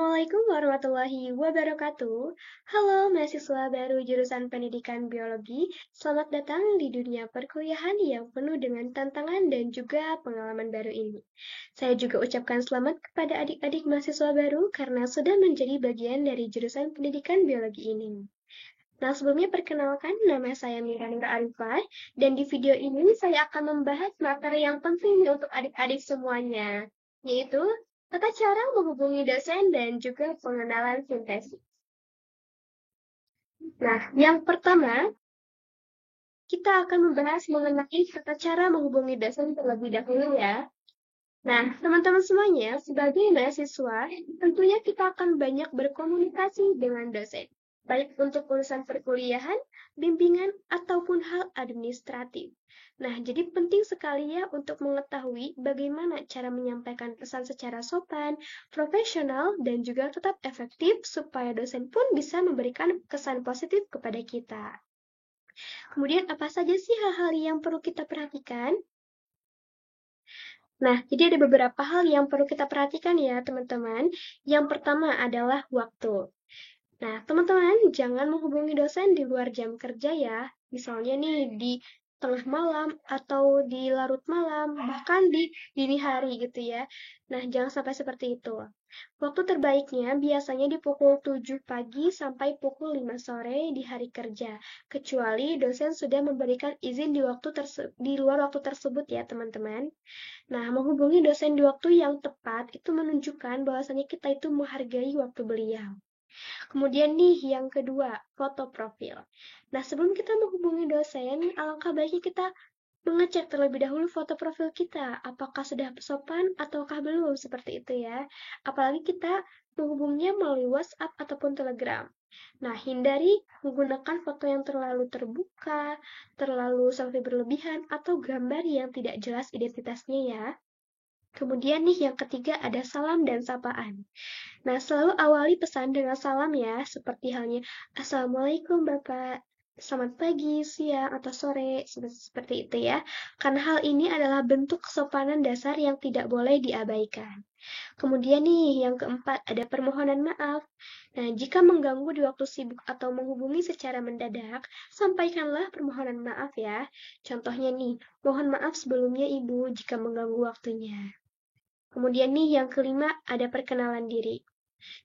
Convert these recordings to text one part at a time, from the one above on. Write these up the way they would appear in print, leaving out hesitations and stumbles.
Assalamualaikum warahmatullahi wabarakatuh. Halo mahasiswa baru jurusan Pendidikan Biologi. Selamat datang di dunia perkuliahan yang penuh dengan tantangan dan juga pengalaman baru ini. Saya juga ucapkan selamat kepada adik-adik mahasiswa baru karena sudah menjadi bagian dari jurusan Pendidikan Biologi ini. Nah, sebelumnya perkenalkan, nama saya Mira Nur Arifah, dan di video ini saya akan membahas materi yang penting untuk adik-adik semuanya, yaitu tata cara menghubungi dosen dan juga pengenalan sintesis. Nah, yang pertama, kita akan membahas mengenai tata cara menghubungi dosen terlebih dahulu ya. Nah, teman-teman semuanya, sebagai mahasiswa, tentunya kita akan banyak berkomunikasi dengan dosen, baik untuk urusan perkuliahan, bimbingan, ataupun hal administratif. Nah, jadi penting sekali ya untuk mengetahui bagaimana cara menyampaikan pesan secara sopan, profesional, dan juga tetap efektif supaya dosen pun bisa memberikan kesan positif kepada kita. Kemudian apa saja sih hal-hal yang perlu kita perhatikan? Nah, jadi ada beberapa hal yang perlu kita perhatikan ya, teman-teman. Yang pertama adalah waktu. Nah, teman-teman, jangan menghubungi dosen di luar jam kerja ya. Misalnya nih, di tengah malam atau di larut malam, bahkan di dini hari gitu ya. Nah, jangan sampai seperti itu. Waktu terbaiknya biasanya di pukul 7 pagi sampai pukul 5 sore di hari kerja, kecuali dosen sudah memberikan izin di luar waktu tersebut ya, teman-teman. Nah, menghubungi dosen di waktu yang tepat itu menunjukkan bahwasannya kita itu menghargai waktu beliau. Kemudian nih, yang kedua, foto profil. Nah, sebelum kita menghubungi dosen, alangkah baiknya kita mengecek terlebih dahulu foto profil kita, apakah sudah sopan ataukah belum, seperti itu ya. Apalagi kita menghubungnya melalui WhatsApp ataupun Telegram. Nah, hindari menggunakan foto yang terlalu terbuka, terlalu selfie berlebihan, atau gambar yang tidak jelas identitasnya ya. Kemudian nih yang ketiga ada salam dan sapaan. Nah, selalu awali pesan dengan salam ya, seperti halnya Assalamualaikum Bapak, selamat pagi, siang, atau sore, seperti itu ya. Karena hal ini adalah bentuk kesopanan dasar yang tidak boleh diabaikan. Kemudian nih, yang keempat ada permohonan maaf. Nah, jika mengganggu di waktu sibuk atau menghubungi secara mendadak, sampaikanlah permohonan maaf ya. Contohnya nih, mohon maaf sebelumnya Ibu jika mengganggu waktunya. Kemudian nih yang kelima ada perkenalan diri.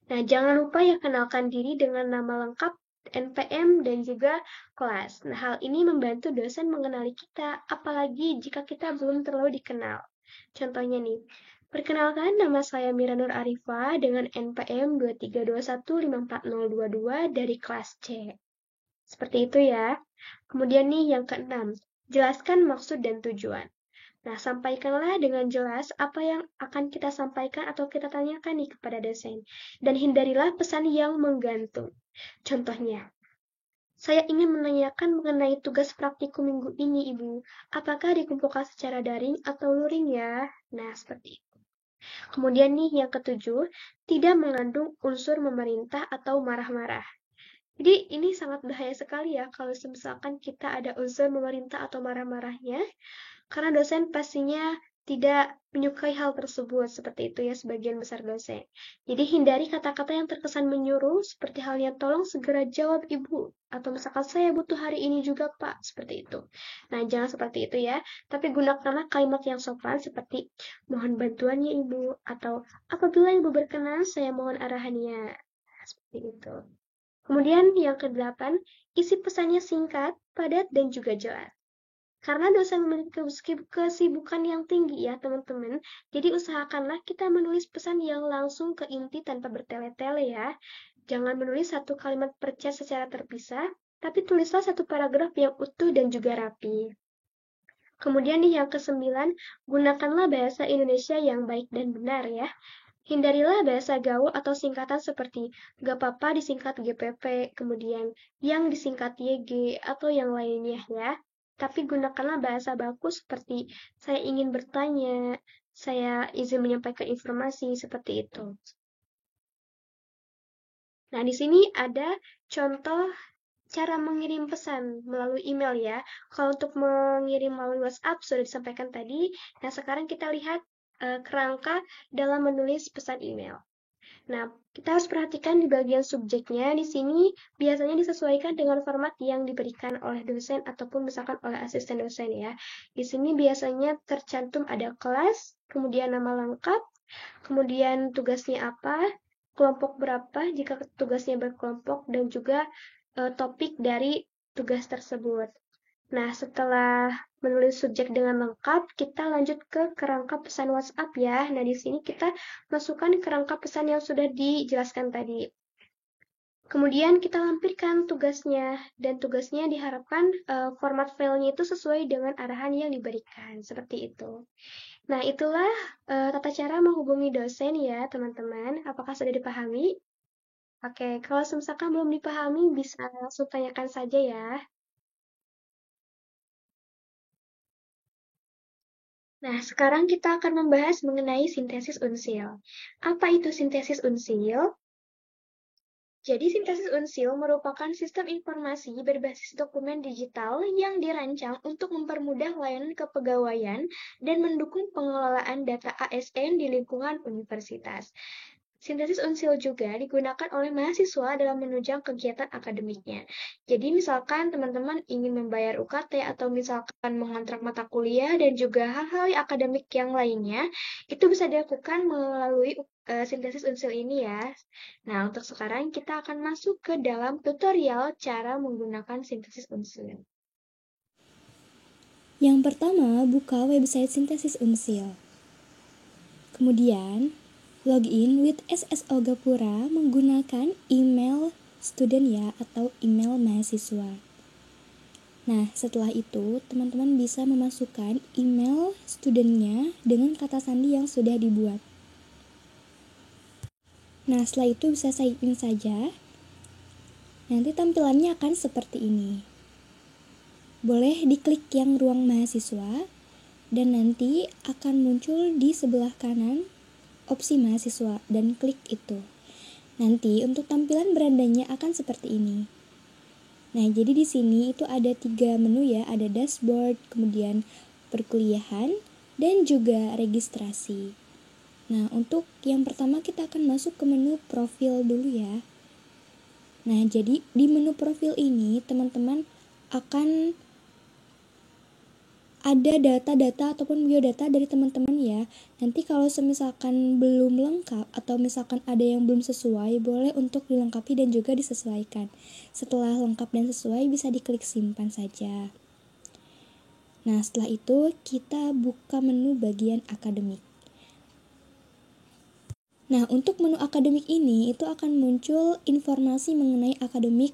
Nah, jangan lupa ya kenalkan diri dengan nama lengkap, NPM, dan juga kelas. Nah, hal ini membantu dosen mengenali kita, apalagi jika kita belum terlalu dikenal. Contohnya nih, perkenalkan nama saya Mira Nur Arifah dengan NPM 2321540022 dari kelas C. Seperti itu ya. Kemudian nih yang keenam, jelaskan maksud dan tujuan. Nah, sampaikanlah dengan jelas apa yang akan kita sampaikan atau kita tanyakan nih kepada dosen. Dan hindarilah pesan yang menggantung. Contohnya, saya ingin menanyakan mengenai tugas praktikum minggu ini, Ibu. Apakah dikumpulkan secara daring atau luring ya? Nah, seperti itu. Kemudian nih, yang ketujuh, tidak mengandung unsur memerintah atau marah-marah. Jadi ini sangat bahaya sekali ya kalau misalkan kita ada unsur memerintah atau marah-marahnya. Karena dosen pastinya tidak menyukai hal tersebut, seperti itu ya sebagian besar dosen. Jadi hindari kata-kata yang terkesan menyuruh, seperti halnya tolong segera jawab ibu, atau misalkan saya butuh hari ini juga pak, seperti itu. Nah jangan seperti itu ya, tapi gunakanlah kalimat yang sopan seperti mohon bantuannya ibu, atau apabila ibu berkenan saya mohon arahannya. Seperti itu. Kemudian yang kedelapan, isi pesannya singkat, padat, dan juga jelas. Karena dosen memiliki kesibukan yang tinggi ya teman-teman, jadi usahakanlah kita menulis pesan yang langsung ke inti tanpa bertele-tele ya. Jangan menulis satu kalimat per chat secara terpisah, tapi tulislah satu paragraf yang utuh dan juga rapi. Kemudian nih yang kesembilan, gunakanlah bahasa Indonesia yang baik dan benar ya. Hindarilah bahasa gaul atau singkatan seperti gak apa-apa disingkat GPP, kemudian yang disingkat YG, atau yang lainnya ya. Tapi gunakanlah bahasa baku seperti saya ingin bertanya, saya izin menyampaikan informasi, seperti itu. Nah, di sini ada contoh cara mengirim pesan melalui email ya. Kalau untuk mengirim melalui WhatsApp sudah disampaikan tadi. Nah, sekarang kita lihat kerangka dalam menulis pesan email. Nah, kita harus perhatikan di bagian subjeknya. Di sini biasanya disesuaikan dengan format yang diberikan oleh dosen ataupun misalkan oleh asisten dosen ya. Di sini biasanya tercantum ada kelas, kemudian nama lengkap, kemudian tugasnya apa, kelompok berapa jika tugasnya berkelompok, dan juga topik dari tugas tersebut. Nah, setelah menulis subjek dengan lengkap, kita lanjut ke kerangka pesan WhatsApp ya. Nah, di sini kita masukkan kerangka pesan yang sudah dijelaskan tadi. Kemudian kita lampirkan tugasnya, dan tugasnya diharapkan format filenya itu sesuai dengan arahan yang diberikan, seperti itu. Nah, itulah tata cara menghubungi dosen ya, teman-teman. Apakah sudah dipahami? Oke, kalau misalkan belum dipahami, bisa langsung tanyakan saja ya. Nah, sekarang kita akan membahas mengenai sintesis unsil. Apa itu sintesis unsil? Jadi, sintesis unsil merupakan sistem informasi berbasis dokumen digital yang dirancang untuk mempermudah layanan kepegawaian dan mendukung pengelolaan data ASN di lingkungan universitas. Sintesis unsil juga digunakan oleh mahasiswa dalam menunjang kegiatan akademiknya. Jadi misalkan teman-teman ingin membayar UKT atau misalkan mengontrak mata kuliah dan juga hal-hal akademik yang lainnya, itu bisa dilakukan melalui sintesis unsil ini ya. Nah, untuk sekarang kita akan masuk ke dalam tutorial cara menggunakan sintesis unsil. Yang pertama, buka website sintesis unsil. Kemudian, login with SSO Gapura menggunakan email student ya atau email mahasiswa. Nah, setelah itu teman-teman bisa memasukkan email studentnya dengan kata sandi yang sudah dibuat. Nah, setelah itu bisa sign in saja. Nanti tampilannya akan seperti ini. Boleh diklik yang ruang mahasiswa dan nanti akan muncul di sebelah kanan opsi mahasiswa dan klik itu. Nanti untuk tampilan berandanya akan seperti ini. Nah, jadi di sini itu ada 3 menu ya, ada dashboard, kemudian perkuliahan, dan juga registrasi. Nah, untuk yang pertama kita akan masuk ke menu profil dulu ya. Nah, jadi di menu profil ini teman-teman akan ada data-data ataupun biodata dari teman-teman ya. Nanti kalau misalkan belum lengkap atau misalkan ada yang belum sesuai, boleh untuk dilengkapi dan juga disesuaikan. Setelah lengkap dan sesuai, bisa diklik simpan saja. Nah, setelah itu kita buka menu bagian akademik. Nah, untuk menu akademik ini itu akan muncul informasi mengenai akademik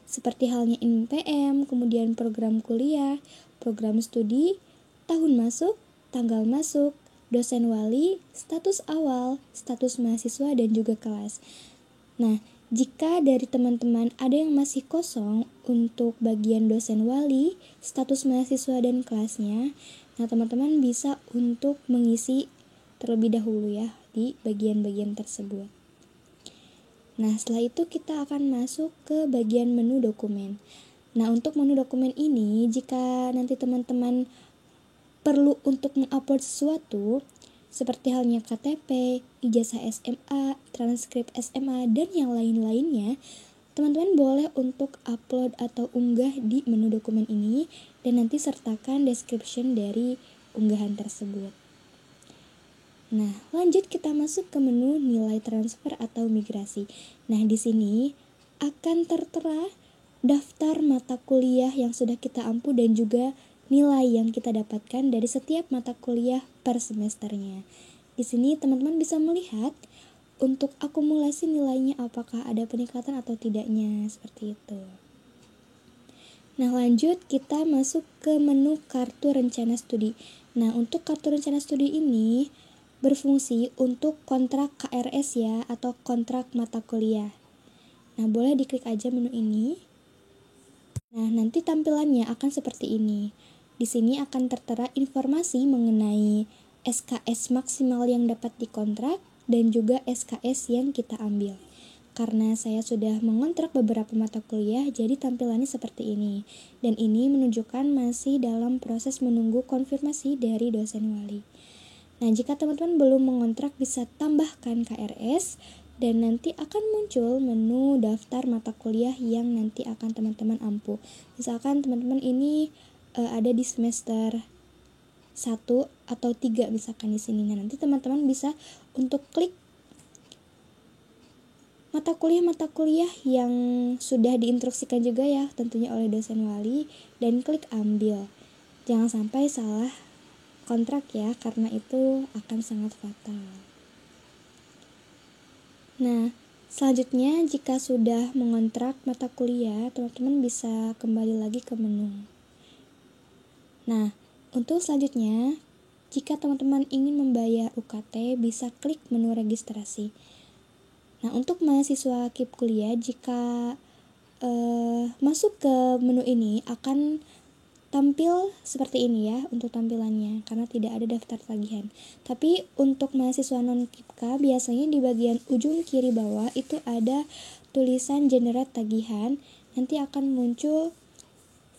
seperti halnya NPM, kemudian program kuliah, program studi, tahun masuk, tanggal masuk, dosen wali, status awal, status mahasiswa, dan juga kelas. Nah, jika dari teman-teman ada yang masih kosong untuk bagian dosen wali, status mahasiswa, dan kelasnya, nah teman-teman bisa untuk mengisi terlebih dahulu ya di bagian-bagian tersebut. Nah, setelah itu kita akan masuk ke bagian menu dokumen. Nah, untuk menu dokumen ini, jika nanti teman-teman perlu untuk mengupload sesuatu, seperti halnya KTP, ijazah SMA, transkrip SMA, dan yang lain-lainnya, teman-teman boleh untuk upload atau unggah di menu dokumen ini, dan nanti sertakan description dari unggahan tersebut. Nah, lanjut kita masuk ke menu nilai transfer atau migrasi. Nah, di sini akan tertera daftar mata kuliah yang sudah kita ampu dan juga nilai yang kita dapatkan dari setiap mata kuliah per semesternya. Di sini teman-teman bisa melihat untuk akumulasi nilainya apakah ada peningkatan atau tidaknya, seperti itu. Nah, lanjut kita masuk ke menu kartu rencana studi. Nah, untuk kartu rencana studi ini berfungsi untuk kontrak KRS ya atau kontrak mata kuliah. Nah, boleh diklik aja menu ini. Nah, nanti tampilannya akan seperti ini. Di sini akan tertera informasi mengenai SKS maksimal yang dapat dikontrak dan juga SKS yang kita ambil. Karena saya sudah mengontrak beberapa mata kuliah, jadi tampilannya seperti ini. Dan ini menunjukkan masih dalam proses menunggu konfirmasi dari dosen wali. Nah, jika teman-teman belum mengontrak bisa tambahkan KRS, dan nanti akan muncul menu daftar mata kuliah yang nanti akan teman-teman ampu. Misalkan teman-teman ini ada di semester 1 atau 3 misalkan di sini. Nah, nanti teman-teman bisa untuk klik mata kuliah yang sudah diinstruksikan juga ya tentunya oleh dosen wali, dan klik ambil. Jangan sampai salah kontrak ya, karena itu akan sangat fatal. Nah, selanjutnya jika sudah mengontrak mata kuliah, teman-teman bisa kembali lagi ke menu. Nah, untuk selanjutnya, jika teman-teman ingin membayar UKT, bisa klik menu registrasi. Nah, untuk mahasiswa KIP kuliah, jika masuk ke menu ini akan tampil seperti ini ya untuk tampilannya, karena tidak ada daftar tagihan. Tapi untuk mahasiswa non-KIPK, biasanya di bagian ujung kiri bawah itu ada tulisan generate tagihan, nanti akan muncul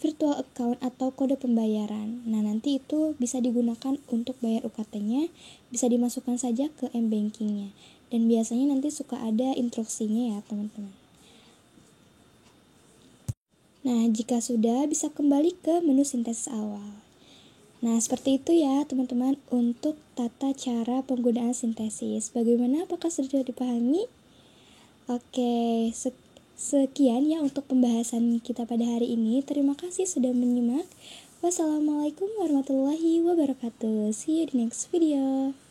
virtual account atau kode pembayaran. Nah, nanti itu bisa digunakan untuk bayar UKT-nya, bisa dimasukkan saja ke m-bankingnya. Dan biasanya nanti suka ada instruksinya ya, teman-teman. Nah, jika sudah, bisa kembali ke menu sintesis awal. Nah, seperti itu ya, teman-teman, untuk tata cara penggunaan sintesis. Bagaimana? Apakah sudah dipahami? Oke, sekian ya untuk pembahasan kita pada hari ini. Terima kasih sudah menyimak. Wassalamualaikum warahmatullahi wabarakatuh. See you di next video.